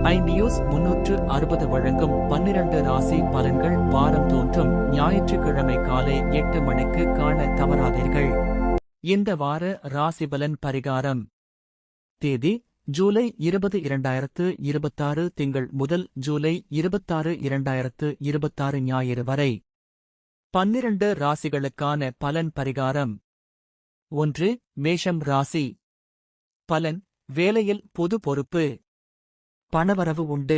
iNews 360 வழங்கும் 12 ராசி பலன்கள் வாரம் தோன்றும் ஞாயிற்றுக்கிழமை காலை 8 மணிக்கு காண தவறாதீர்கள். இந்த வார ராசி பலன் பரிகாரம். தேதி ஜூலை 20 2026 திங்கள் முதல் ஜூலை 26 2026 ஞாயிறு வரை. 12 ராசிகளுக்கான பலன் பரிகாரம். 1. மேஷம் ராசி. பலன். வேலையில் பொது பொறுப்பு. பணவரவு உண்டு.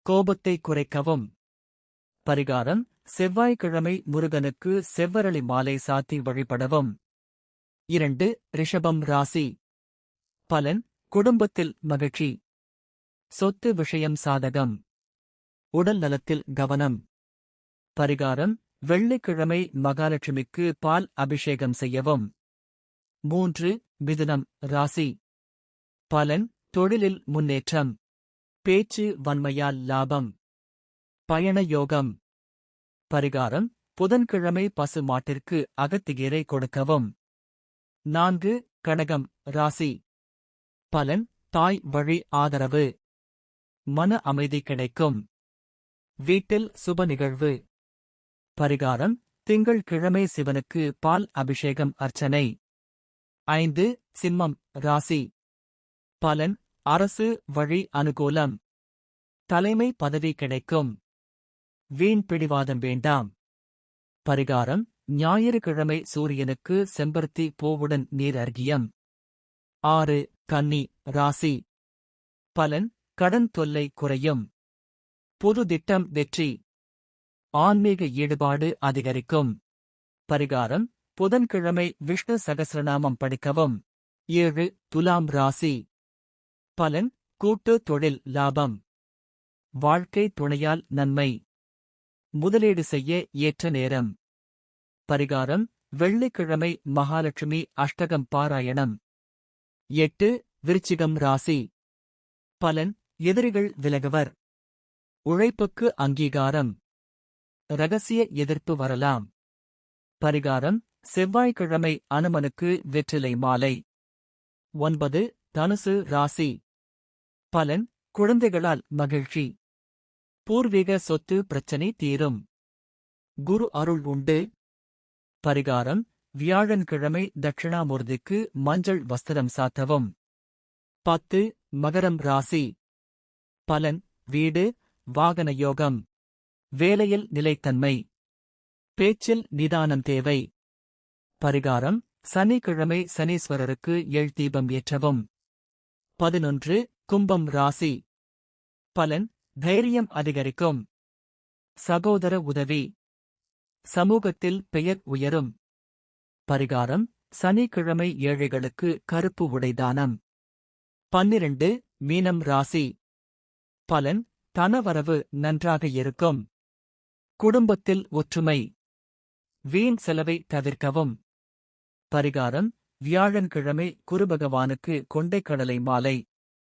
கோபத்தை குறைக்கவும். பரிகாரம். செவ்வாய்க்கிழமை முருகனுக்கு செவ்வரளி மாலை சாத்தி வழிபடவும். 2. ரிஷபம் ராசி. பலன். குடும்பத்தில் மகிழ்ச்சி. சொத்து விஷயம் சாதகம். உடல் நலத்தில் கவனம். பரிகாரம். வெள்ளிக்கிழமை மகாலட்சுமிக்கு பால் அபிஷேகம் செய்யவும். 3. மிதுனம் ராசி. பலன். தொழிலில் முன்னேற்றம். பேச்சு வன்மையால் லாபம். பயண யோகம். பரிகாரம். புதன்கிழமை பசு மாட்டிற்கு அகத்திகீரை கொடுக்கவும். 4. கடகம் ராசி. பலன். தாய் வழி ஆதரவு. மன அமைதி கிடைக்கும். வீட்டில் சுப நிகழ்வு. பரிகாரம். திங்கள்கிழமை சிவனுக்கு பால் அபிஷேகம் அர்ச்சனை. 5. சிம்மம் ராசி. பலன். அரசு வழி அனுகூலம். தலைமை பதவி கிடைக்கும். வீண் பிடிவாதம் வேண்டாம். பரிகாரம். ஞாயிற்றுக்கிழமை சூரியனுக்கு செம்பருத்தி பூவுடன் நீர் அர்க்கியம். 6. கன்னி ராசி. பலன். கடன் தொல்லை குறையும். புது திட்டம் வெற்றி. ஆன்மீக ஈடுபாடு அதிகரிக்கும். பரிகாரம். புதன்கிழமை விஷ்ணு சகஸ்ரநாமம் படிக்கவும். 7. துலாம் ராசி. பலன். கூட்டு தொழில் லாபம். வாழ்க்கை துணையால் நன்மை. முதலீடு செய்ய ஏற்ற நேரம். பரிகாரம். வெள்ளிக்கிழமை மகாலட்சுமி அஷ்டகம் பாராயணம். 8. விருச்சிகம் ராசி. பலன். எதிரிகள் விலகுவர். உழைப்புக்கு அங்கீகாரம். இரகசிய எதிர்ப்பு வரலாம். பரிகாரம். செவ்வாய்க்கிழமை அனுமனுக்கு வெற்றிலை மாலை. 9. தனுசு ராசி. பலன். குழந்தைகளால் மகிழ்ச்சி. பூர்வீக சொத்து பிரச்சனை தீரும். குரு அருள் உண்டு. பரிகாரம். வியாழன்கிழமை தட்சிணாமூர்த்திக்கு மஞ்சள் வஸ்திரம் சாத்தவும். 10. மகரம் ராசி. பலன். வீடு வாகன யோகம். வேலையில் நிலைத்தன்மை. பேச்சில் நிதானம் தேவை. பரிகாரம். சனிக்கிழமை சனீஸ்வரருக்கு எழ்தீபம் ஏற்றவும். 11. கும்பம் ராசி. பலன். தைரியம் அதிகரிக்கும். சகோதர உதவி. சமூகத்தில் பெயர் உயரும். பரிகாரம். சனிக்கிழமை ஏழைகளுக்கு கருப்பு உடை தானம். 12. மீனம் ராசி. பலன். தனவரவு நன்றாக இருக்கும். குடும்பத்தில் ஒற்றுமை. வீண் செலவை தவிர்க்கவும். பரிகாரம். வியாழன்கிழமை குருபகவானுக்கு கொண்டைக்கடலை மாலை.